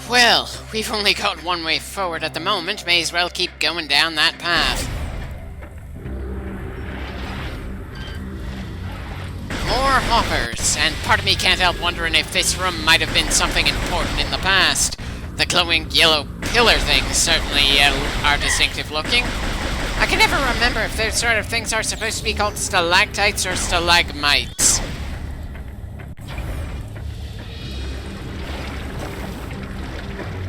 Well, we've only got one way forward at the moment. May as well keep going down that path. More hoppers, and part of me can't help wondering if this room might have been something important in the past. The glowing yellow pillar things certainly are distinctive looking. I can never remember if those sort of things are supposed to be called stalactites or stalagmites.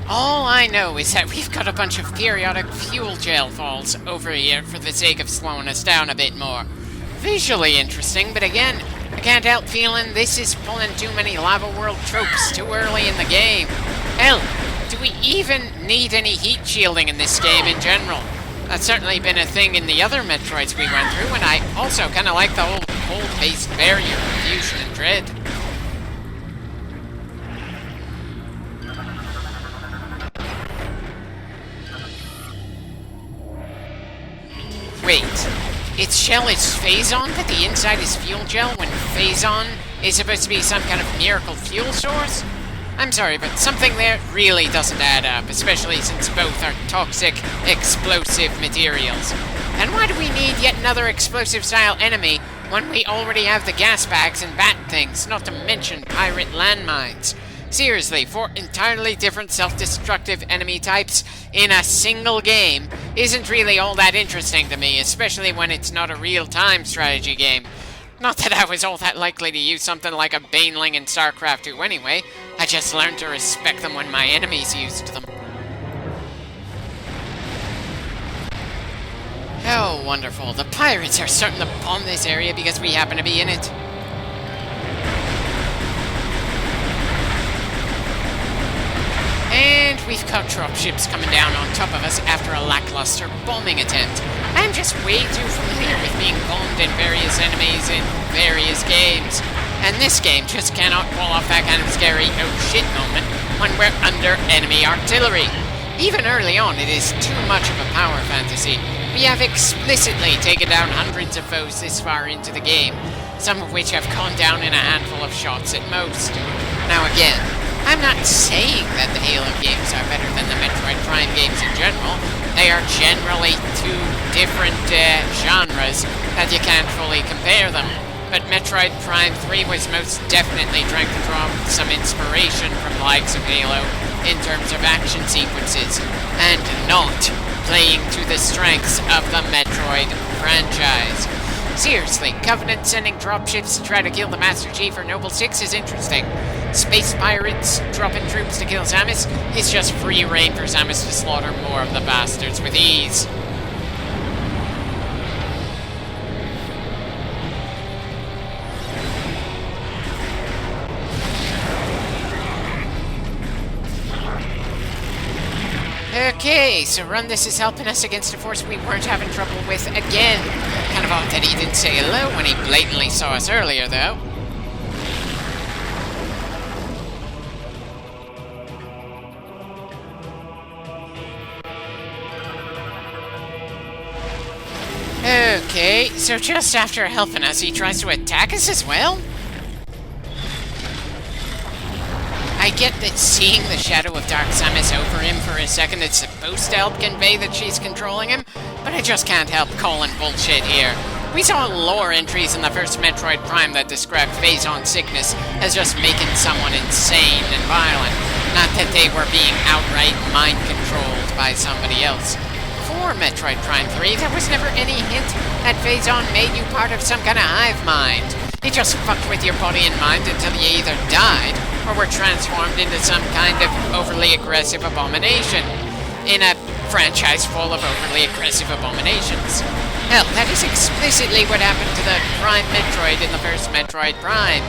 All I know is that we've got a bunch of periodic fuel gel falls over here for the sake of slowing us down a bit more. Visually interesting, but again, I can't help feeling this is pulling too many Lava World tropes too early in the game. Hell, do we even need any heat shielding in this game in general? That's certainly been a thing in the other Metroids we went through, and I also kind of like the whole cold-based barrier of Fusion and Dread. Wait, its shell is Phazon, but the inside is fuel gel when Phazon is supposed to be some kind of miracle fuel source? I'm sorry, but something there really doesn't add up, especially since both are toxic, explosive materials. And why do we need yet another explosive-style enemy when we already have the gas bags and bat things, not to mention pirate landmines? Seriously, 4 entirely different self-destructive enemy types in a single game isn't really all that interesting to me, especially when it's not a real-time strategy game. Not that I was all that likely to use something like a Baneling in StarCraft 2 anyway. I just learned to respect them when my enemies used them. Oh, wonderful. The pirates are starting to bomb this area because we happen to be in it. And we've got dropships coming down on top of us after a lackluster bombing attempt. I'm just way too familiar with being bombed in various enemies in various games. And this game just cannot pull off that kind of scary oh shit moment when we're under enemy artillery. Even early on, it is too much of a power fantasy. We have explicitly taken down hundreds of foes this far into the game, some of which have gone down in a handful of shots at most. Now again, I'm not saying that the Halo games are better than the Metroid Prime games in general. They are generally two different genres that you can't fully compare them. But Metroid Prime 3 was most definitely trying to draw some inspiration from the likes of Halo in terms of action sequences, and not playing to the strengths of the Metroid franchise. Seriously, Covenant sending dropships to try to kill the Master Chief or Noble Six is interesting. Space pirates dropping troops to kill Samus is just free reign for Samus to slaughter more of the bastards with ease. Okay, so Rundus is helping us against a force we weren't having trouble with again. Kind of odd that he didn't say hello when he blatantly saw us earlier, though. Okay, so just after helping us, he tries to attack us as well? I get that seeing the shadow of Dark Samus over him for a second is supposed to help convey that she's controlling him, but I just can't help calling bullshit here. We saw lore entries in the first Metroid Prime that described Phazon sickness as just making someone insane and violent, not that they were being outright mind-controlled by somebody else. For Metroid Prime 3, there was never any hint that Phazon made you part of some kind of hive mind. It just fucked with your body and mind until you either died or were transformed into some kind of overly aggressive abomination in a franchise full of overly aggressive abominations. Hell, that is explicitly what happened to the Prime Metroid in the first Metroid Prime.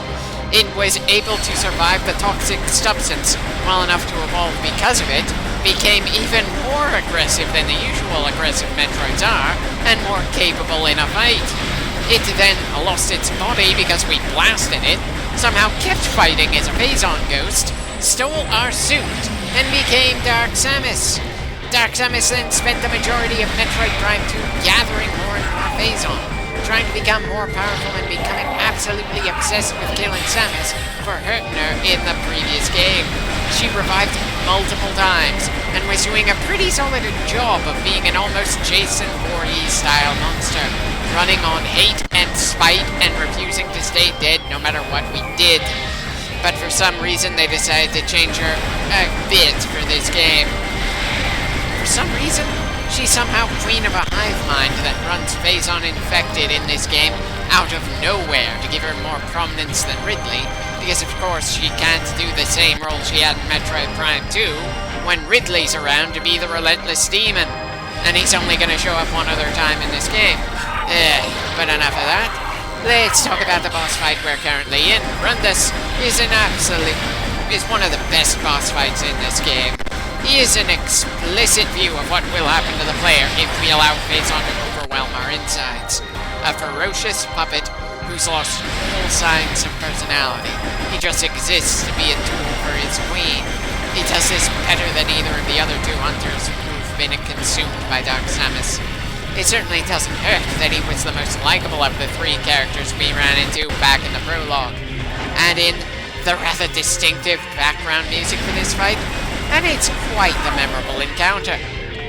It was able to survive the toxic substance well enough to evolve because of it, became even more aggressive than the usual aggressive Metroids are, and more capable in a fight. It then lost its body because we blasted it, somehow kept fighting as a Phazon ghost, stole our suit, and became Dark Samus. Dark Samus then spent the majority of Metroid Prime 2 gathering more and more Phazon, trying to become more powerful and becoming absolutely obsessed with killing Samus for hurting her in the previous game. revived multiple times, and was doing a pretty solid job of being an almost Jason Voorhees-style monster, running on hate and spite and refusing to stay dead no matter what we did. But for some reason they decided to change her a bit for this game. For some reason, she's somehow queen of a hive mind that runs Phazon infected in this game out of nowhere to give her more prominence than Ridley, because of course she can't do the same role she had in Metroid Prime 2 when Ridley's around to be the relentless demon, and he's only going to show up one other time in this game. But enough of that. Let's talk about the boss fight we're currently in. Brundus is one of the best boss fights in this game. He is an explicit view of what will happen to the player if we allow Phazon to overwhelm our insides. A ferocious puppet who's lost all signs of personality. He just exists to be a tool for his queen. He does this better than either of the other two hunters who've been consumed by Dark Samus. It certainly doesn't hurt that he was the most likable of the three characters we ran into back in the prologue. Add in the rather distinctive background music for this fight, and it's quite the memorable encounter,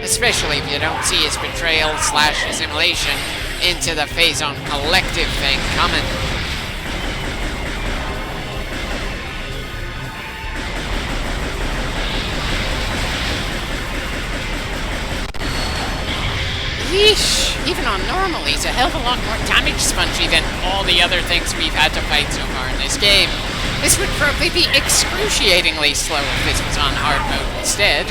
especially if you don't see his betrayal/assimilation into the Phazon collective thing coming. Yeesh, even on normal, he's a hell of a lot more damage spongy than all the other things we've had to fight so far in this game. This would probably be excruciatingly slow if this was on hard mode instead.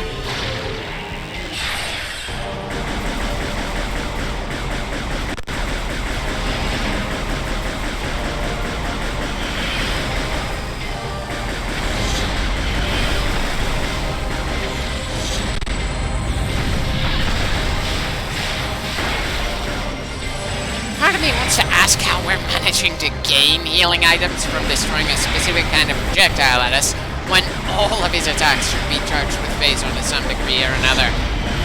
Part of me wants to ask how we're managing to gain healing items from destroying a specific kind of projectile at us, when all of his attacks should be charged with Phazon to some degree or another.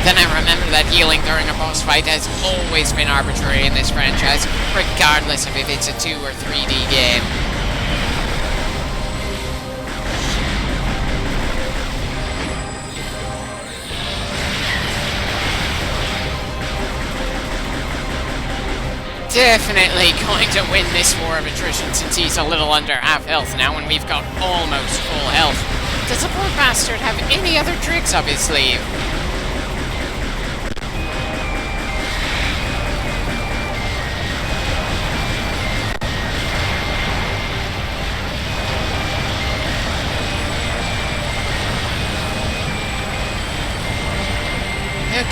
Then I remember that healing during a boss fight has always been arbitrary in this franchise, regardless of if it's a 2 or 3D game. Definitely going to win this war of attrition since he's a little under half health now and we've got almost full health. Does the poor bastard have any other tricks up his sleeve?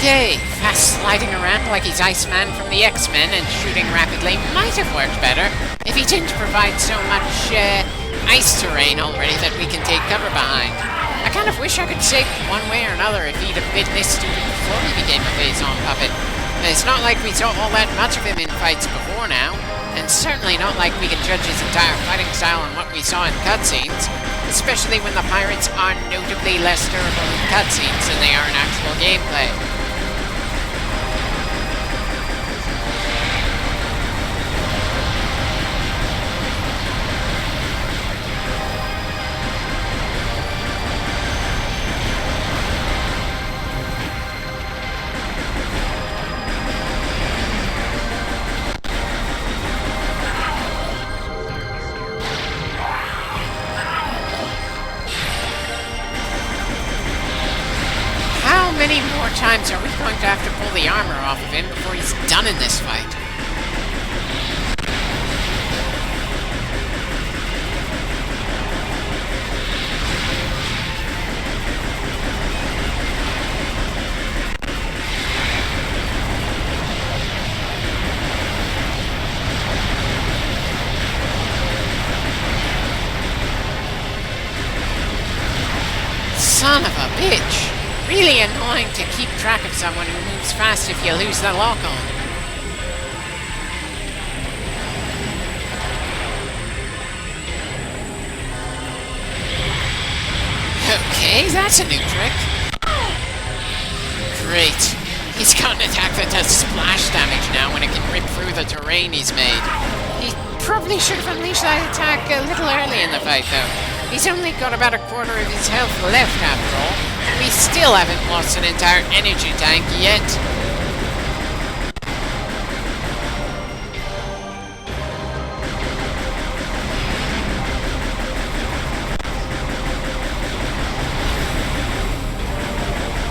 Okay, fast sliding around like he's Iceman from the X-Men and shooting rapidly might have worked better if he didn't provide so much, ice terrain already that we can take cover behind. I kind of wish I could say one way or another if he'd have been this stupid before he became a Phazon puppet. It's not like we saw all that much of him in fights before now, and certainly not like we can judge his entire fighting style on what we saw in cutscenes, especially when the pirates are notably less durable in cutscenes than they are in actual gameplay. How many more times are we going to have to pull the armor off of him before he's done in this fight? Son of a bitch! Really annoying to keep track of someone who moves fast if you lose the lock-on. Okay, that's a new trick. Great. He's got an attack that does splash damage now when it can rip through the terrain he's made. He probably should have unleashed that attack a little early in the fight, though. He's only got about a quarter of his health left after all. We still haven't lost an entire energy tank yet.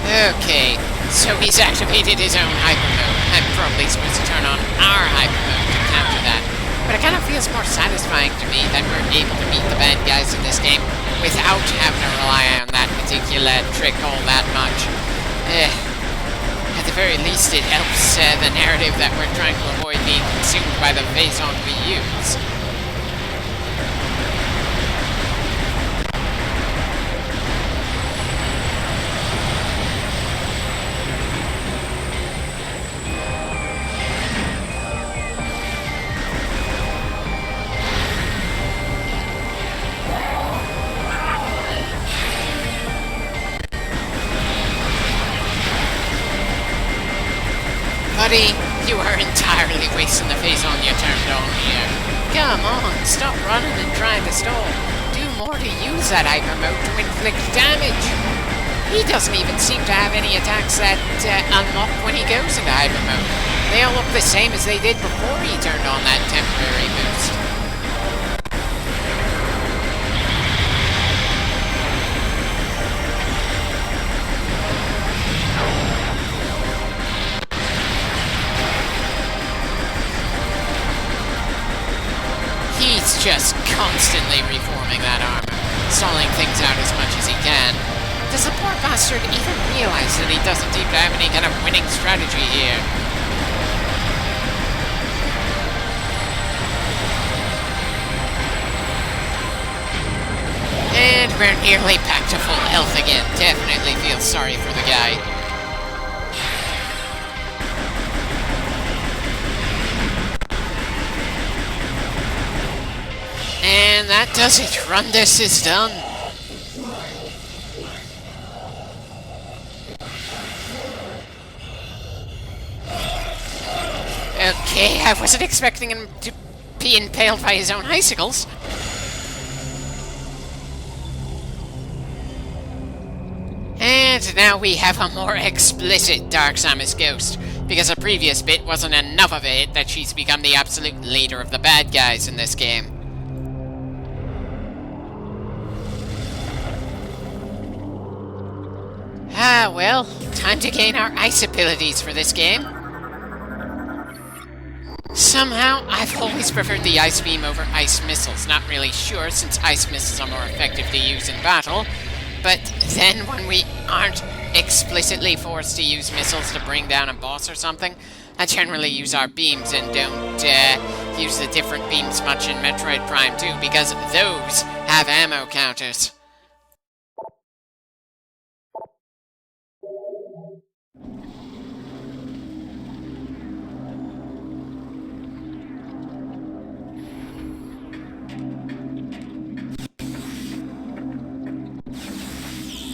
Okay, so he's activated his own hyper mode. I'm probably supposed to turn on our hyper mode to counter that. But it kind of feels more satisfying to me that we're able to beat the bad guys in this game without having to rely on that particular trick all that much. At the very least, it helps the narrative that we're trying to avoid being consumed by the phazon we use. Buddy, you are entirely wasting the phazon you turned on here. Come on, stop running and trying to stall. Do more to use that hyper mode to inflict damage. He doesn't even seem to have any attacks that unlock when he goes into hyper mode. They all look the same as they did before he turned on that temporary boost. He's just constantly reforming that armor, stalling things out as much as he can. Does the poor bastard even realize that he doesn't seem to have any kind of winning strategy here? And we're nearly back to full health again. Definitely feel sorry for the guy. And that does it. Rundus is done. Okay, I wasn't expecting him to be impaled by his own icicles. And now we have a more explicit Dark Samus ghost, because a previous bit wasn't enough of a hit that she's become the absolute leader of the bad guys in this game. Ah, well, time to gain our ice abilities for this game. Somehow, I've always preferred the ice beam over ice missiles. Not really sure, since ice missiles are more effective to use in battle. But then when we aren't explicitly forced to use missiles to bring down a boss or something, I generally use our beams and don't use the different beams much in Metroid Prime 2, because those have ammo counters.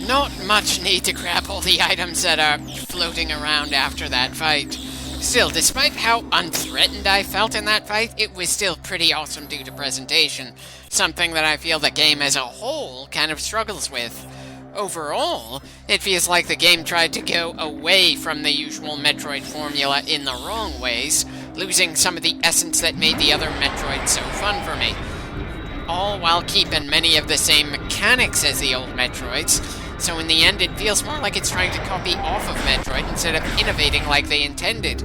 Not much need to grab all the items that are floating around after that fight. Still, despite how unthreatened I felt in that fight, it was still pretty awesome due to presentation, something that I feel the game as a whole kind of struggles with. Overall, it feels like the game tried to go away from the usual Metroid formula in the wrong ways, losing some of the essence that made the other Metroids so fun for me. All while keeping many of the same mechanics as the old Metroids, so in the end it feels more like it's trying to copy off of Metroid instead of innovating like they intended.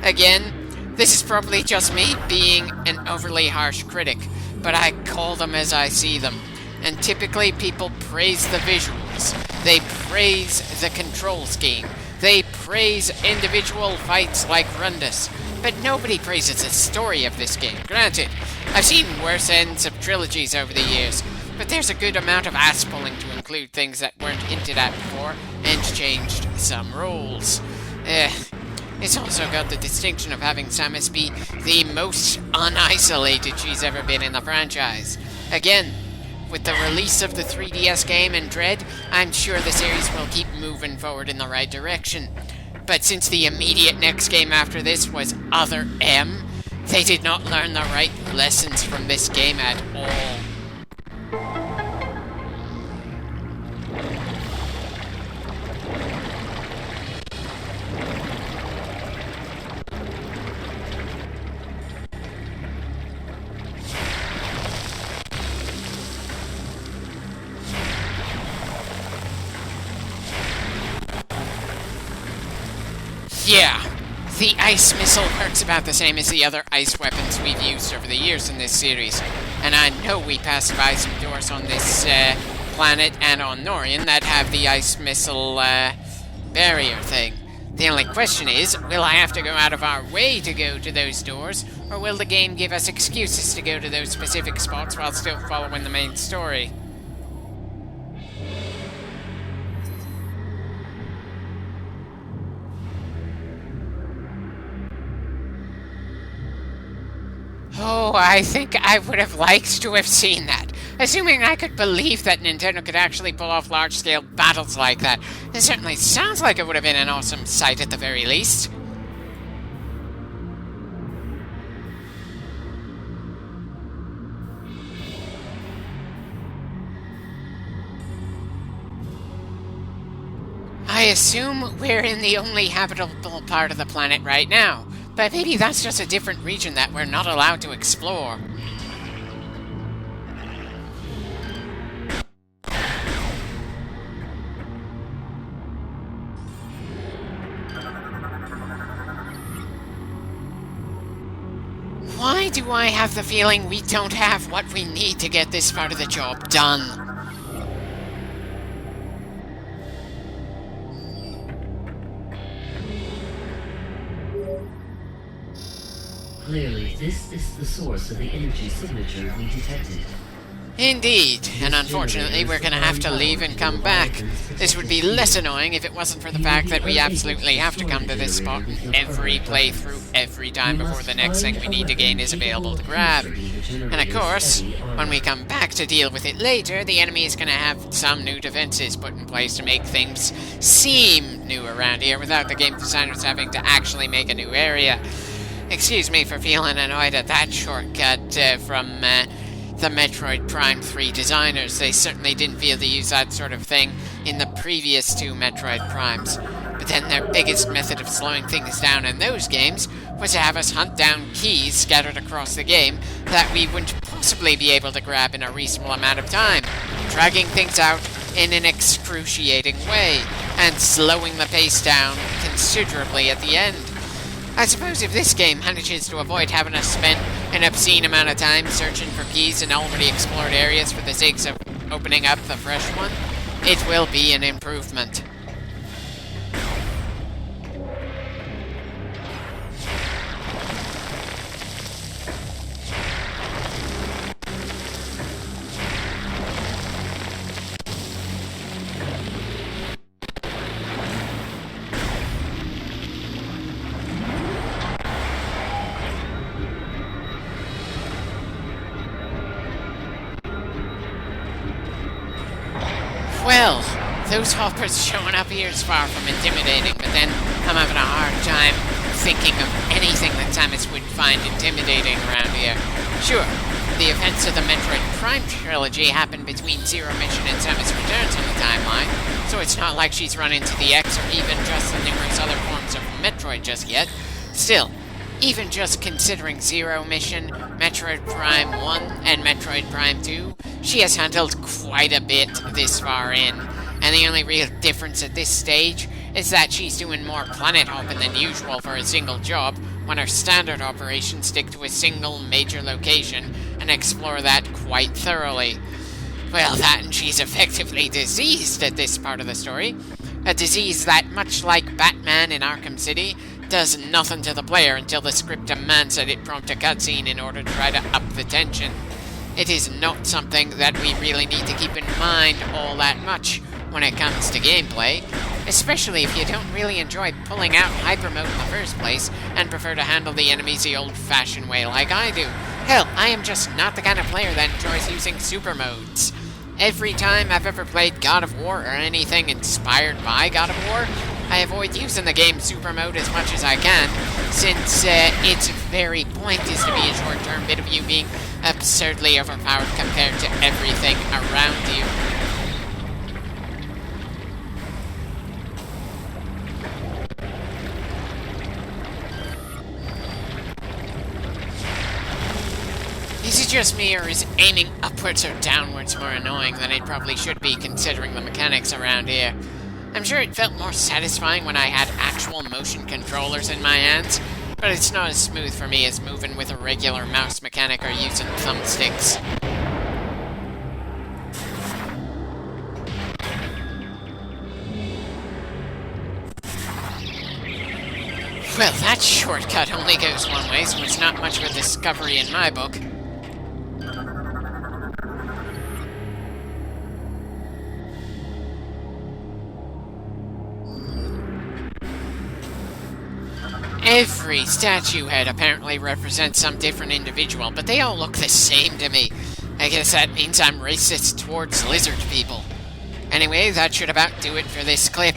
Again, this is probably just me being an overly harsh critic, but I call them as I see them. And typically people praise the visuals, they praise the control scheme, they praise individual fights like Rundus, but nobody praises the story of this game. Granted, I've seen worse ends of trilogies over the years, but there's a good amount of ass-pulling to include things that weren't hinted at before, and changed some rules. It's also got the distinction of having Samus be the most unisolated she's ever been in the franchise. Again, with the release of the 3DS game and Dread, I'm sure the series will keep moving forward in the right direction. But since the immediate next game after this was Other M, they did not learn the right lessons from this game at all. Yeah, the ice missile works about the same as the other ice weapons we've used over the years in this series. And I know we passed by some doors on this planet and on Norian that have the ice missile barrier thing. The only question is, will I have to go out of our way to go to those doors, or will the game give us excuses to go to those specific spots while still following the main story? Oh, I think I would have liked to have seen that. Assuming I could believe that Nintendo could actually pull off large-scale battles like that. It certainly sounds like it would have been an awesome sight at the very least. I assume we're in the only habitable part of the planet right now, but maybe that's just a different region that we're not allowed to explore. Why do I have the feeling we don't have what we need to get this part of the job done? Clearly, this is the source of the energy signature we detected. Indeed, and unfortunately we're gonna have to leave and come back. This would be less annoying if it wasn't for the fact that we absolutely have to come to this spot every playthrough every time before the next thing we need to gain is available to grab. And of course, when we come back to deal with it later, the enemy is gonna have some new defenses put in place to make things seem new around here without the game designers having to actually make a new area. Excuse me for feeling annoyed at that shortcut from the Metroid Prime 3 designers. They certainly didn't feel to use that sort of thing in the previous two Metroid Primes. But then their biggest method of slowing things down in those games was to have us hunt down keys scattered across the game that we wouldn't possibly be able to grab in a reasonable amount of time, dragging things out in an excruciating way, and slowing the pace down considerably at the end. I suppose if this game manages to avoid having us spend an obscene amount of time searching for keys in already explored areas for the sake of opening up the fresh one, it will be an improvement. Well, those hoppers showing up here is far from intimidating, but then I'm having a hard time thinking of anything that Samus would find intimidating around here. Sure, the events of the Metroid Prime trilogy happened between Zero Mission and Samus Returns on the timeline, so it's not like she's run into the X or even just the numerous other forms of Metroid just yet. Still, even just considering Zero Mission, Metroid Prime 1, and Metroid Prime 2, she has handled quite a bit this far in, and the only real difference at this stage is that she's doing more planet hopping than usual for a single job, when her standard operations stick to a single major location and explore that quite thoroughly. Well, that and she's effectively diseased at this part of the story. A disease that, much like Batman in Arkham City, does nothing to the player until the script demands that it prompt a cutscene in order to try to up the tension. It is not something that we really need to keep in mind all that much when it comes to gameplay, especially if you don't really enjoy pulling out hyper mode in the first place and prefer to handle the enemies the old-fashioned way like I do. Hell, I am just not the kind of player that enjoys using super modes. Every time I've ever played God of War or anything inspired by God of War, I avoid using the game super mode as much as I can, since its very point is to be a short-term bit of you being absurdly overpowered compared to everything around you. Is it just me, or is aiming upwards or downwards more annoying than it probably should be considering the mechanics around here? I'm sure it felt more satisfying when I had actual motion controllers in my hands, but it's not as smooth for me as moving with a regular mouse mechanic or using thumbsticks. Well, that shortcut only goes one way, so it's not much of a discovery in my book. Every statue head apparently represents some different individual, but they all look the same to me. I guess that means I'm racist towards lizard people. Anyway, that should about do it for this clip.